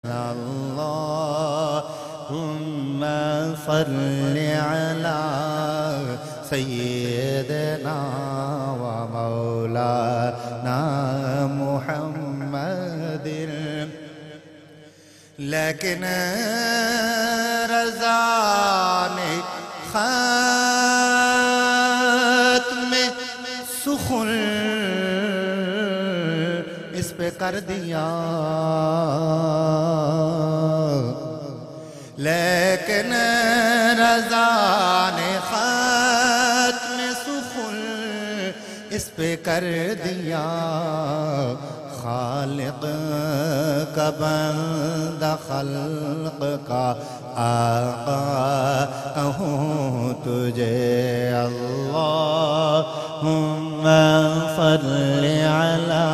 अल्लाहुम्मा सल्लि अला सय्यिदना व मौलाना मुहम्मदिन। लेकिन रज़ा ने ख़त्म सुख़ुन इस पे कर दिया, लेकिन रज़ा ने ख़त्म सुख़ुन इस पे कर दिया। खालिक़ का बंदा खल्क़ का आका कहूँ तुझे। अल्लाहुम्मा सल्लि अला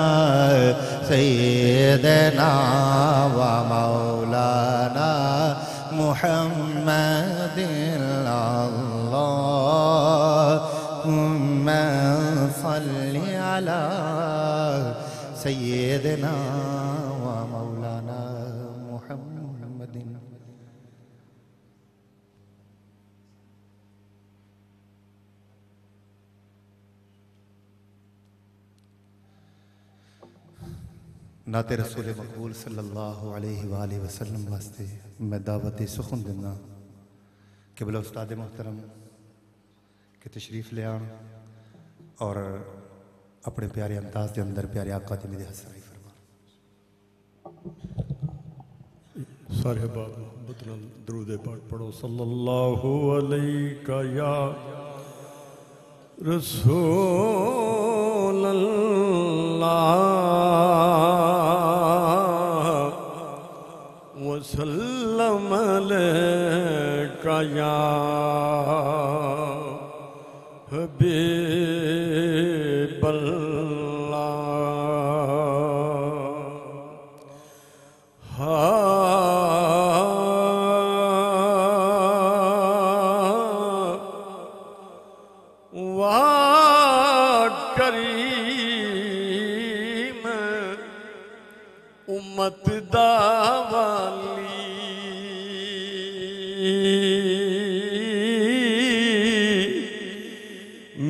सय्यिदना व मौलाना मुहम्मदिन। अल्लाहुम्मा सल्लि अला सय्यिदना व मौलाना मुहम्मदिन। नाते रसूल मकबूल सल्लल्लाहु अलैहि वालैहि वसल्लम वास्ते मैं दावत सुखन दिना कि बोला उस्ताद मोहतरम के तशरीफ़ ले आन और अपने प्यारे अंदाज के अंदर प्यारे आका दी मेरे हसराई फरमा। सारे बाब मोहब्बत नाल दरूद पाक पढ़ो। सल्लल्लाहु अलैका या रसूल अल्लाह वसल्लम अलैका या हबीब करीम उम्मत दावाली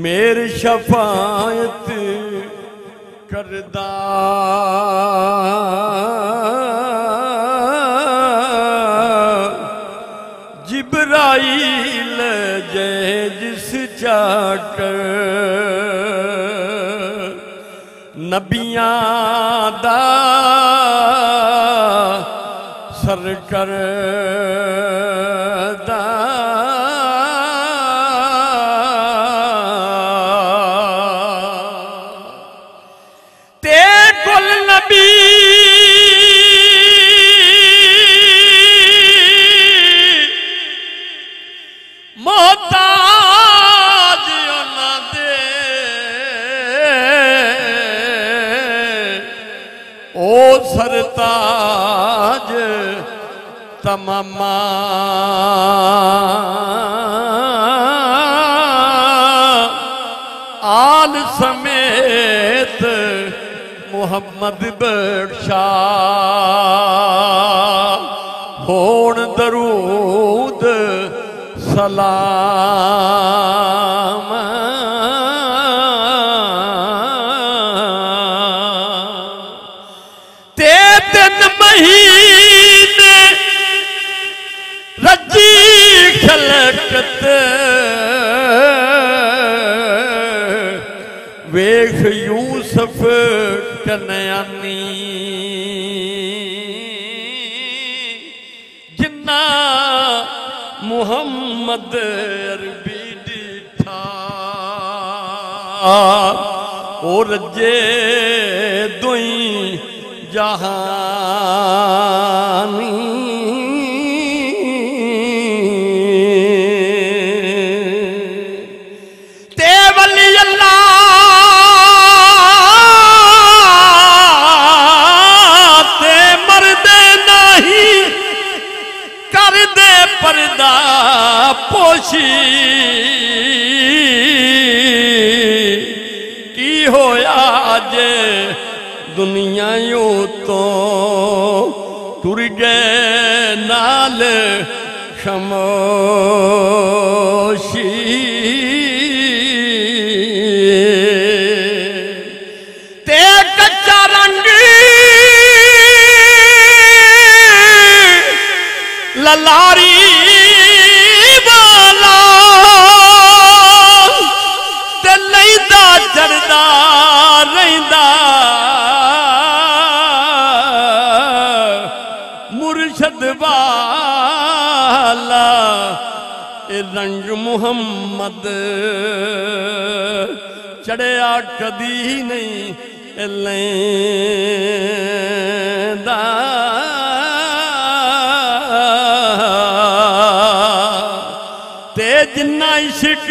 मेरी शफायत करदा जिब्राईल जै जिस चाकर नबियां दा सरकर दा ते कुल नबी मोहताज उन्हां दे ओ सरताज तमामा आल समेत मुहम्मद बख्शा होण दरूद सलाम ते दिन महीने रजी खलकत वेख यूसुफ कन्यानी जिन्ना मुहम्मद अरबी डिठा ओ रजे दुई जहानी ते वली अल्लाह ते मरदे नहीं कर दे पर्दा पोशी की होया जे दुनिया यूं तो तुर गए नाल खामोशी ते कच्चा रंग ललारी वाला ते लैंदा चढ़दा रहिंदा मुर्शद वाला ए रंग मुहम्मद चढ़िया कदी नहीं लैंदा ते जिन्ना इश्क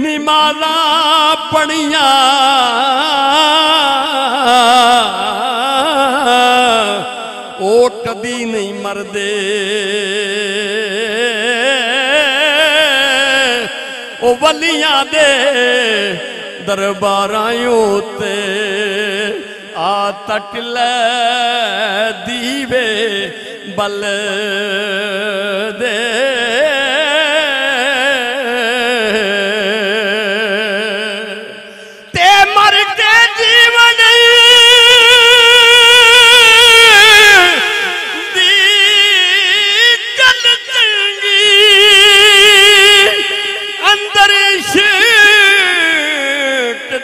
निमाला पढ़िया ओ कदी नहीं मरदे ओ वलियां दे दरबारां ते आ तक ले दीवे बल दे ते मर के जीवन दी गल चंगी अंदर इश्क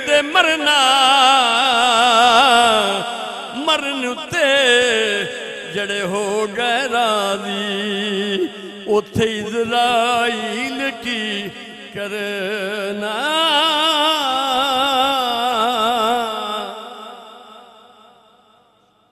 दे मरना मरन ते जड़े हो गए राजी उथे इज़राइल की करना।